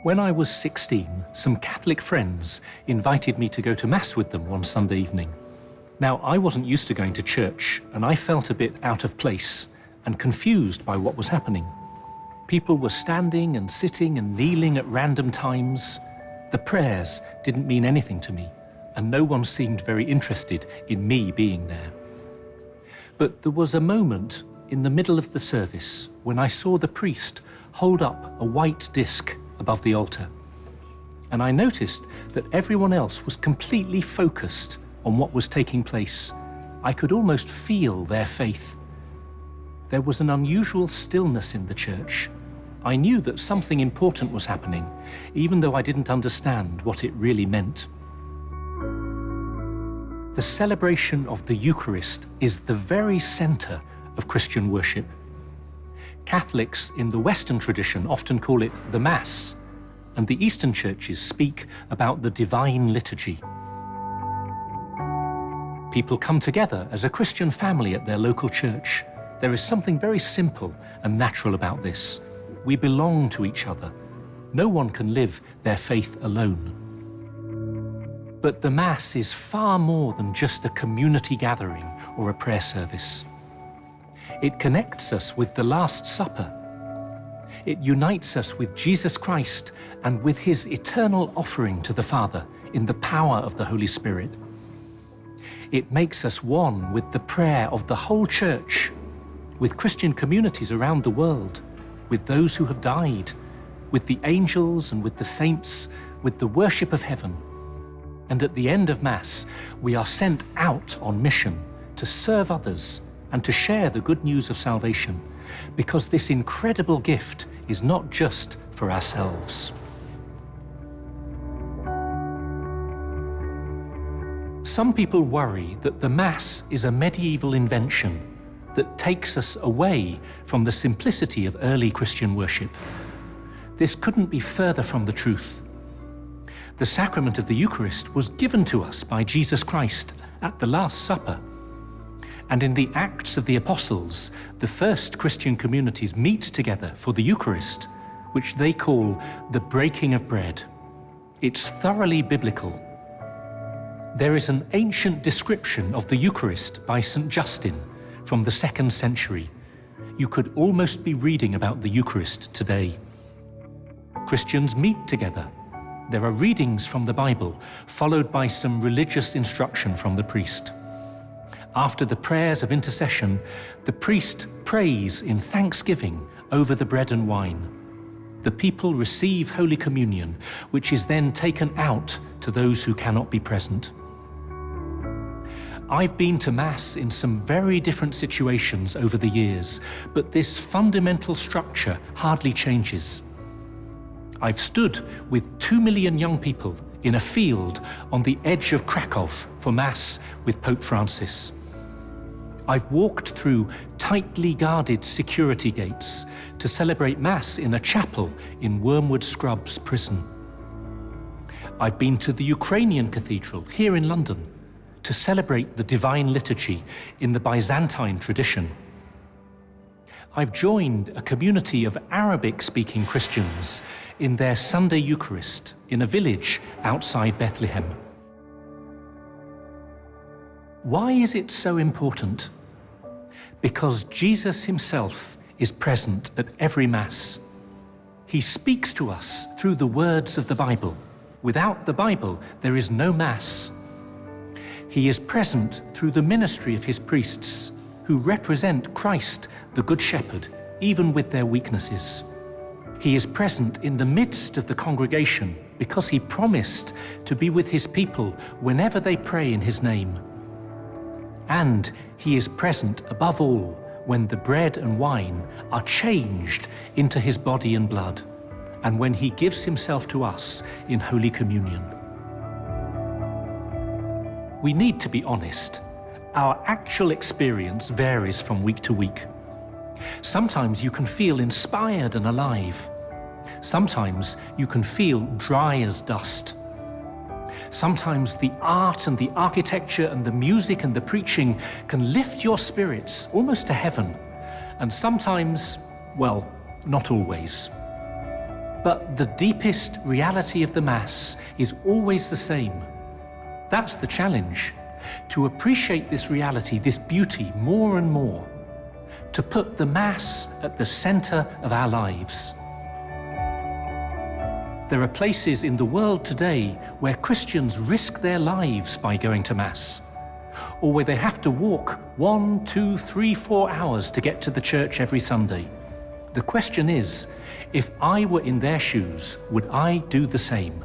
When I was 16, some Catholic friends invited me to go to Mass with them one Sunday evening. Now, I wasn't used to going to church, and I felt a bit out of place and confused by what was happening. People were standing and sitting and kneeling at random times. The prayers didn't mean anything to me, and no one seemed very interested in me being there. But there was a moment in the middle of the service when I saw the priest hold up a white disc above the altar. And I noticed that everyone else was completely focused on what was taking place. I could almost feel their faith. There was an unusual stillness in the church. I knew that something important was happening, even though I didn't understand what it really meant. The celebration of the Eucharist is the very center of Christian worship. Catholics in the Western tradition often call it the Mass, and the Eastern churches speak about the divine liturgy. People come together as a Christian family at their local church. There is something very simple and natural about this. We belong to each other. No one can live their faith alone. But the Mass is far more than just a community gathering or a prayer service. It connects us with the Last Supper. It unites us with Jesus Christ and with his eternal offering to the Father in the power of the Holy Spirit. It makes us one with the prayer of the whole Church, with Christian communities around the world, with those who have died, with the angels and with the saints, with the worship of heaven. And at the end of Mass, we are sent out on mission to serve others and to share the good news of salvation, because this incredible gift is not just for ourselves. Some people worry that the Mass is a medieval invention that takes us away from the simplicity of early Christian worship. This couldn't be further from the truth. The sacrament of the Eucharist was given to us by Jesus Christ at the Last Supper. And in the Acts of the Apostles, the first Christian communities meet together for the Eucharist, which they call the breaking of bread. It's thoroughly biblical. There is an ancient description of the Eucharist by St. Justin from the 2nd century. You could almost be reading about the Eucharist today. Christians meet together. There are readings from the Bible, followed by some religious instruction from the priest. After the prayers of intercession, the priest prays in thanksgiving over the bread and wine. The people receive Holy Communion, which is then taken out to those who cannot be present. I've been to Mass in some very different situations over the years, but this fundamental structure hardly changes. I've stood with 2 million young people in a field on the edge of Krakow for Mass with Pope Francis. I've walked through tightly guarded security gates to celebrate Mass in a chapel in Wormwood Scrubs prison. I've been to the Ukrainian cathedral here in London to celebrate the Divine Liturgy in the Byzantine tradition. I've joined a community of Arabic-speaking Christians in their Sunday Eucharist in a village outside Bethlehem. Why is it so important? Because Jesus himself is present at every Mass. He speaks to us through the words of the Bible. Without the Bible, there is no Mass. He is present through the ministry of his priests, who represent Christ, the Good Shepherd, even with their weaknesses. He is present in the midst of the congregation because he promised to be with his people whenever they pray in his name. And he is present above all when the bread and wine are changed into his body and blood, and when he gives himself to us in Holy Communion. We need to be honest. Our actual experience varies from week to week. Sometimes you can feel inspired and alive. Sometimes you can feel dry as dust. Sometimes the art and the architecture and the music and the preaching can lift your spirits almost to heaven. And sometimes, well, not always. But the deepest reality of the Mass is always the same. That's the challenge, to appreciate this reality, this beauty, more and more, to put the Mass at the centre of our lives. There are places in the world today where Christians risk their lives by going to Mass, or where they have to walk 1, 2, 3, 4 hours to get to the church every Sunday. The question is, if I were in their shoes, would I do the same?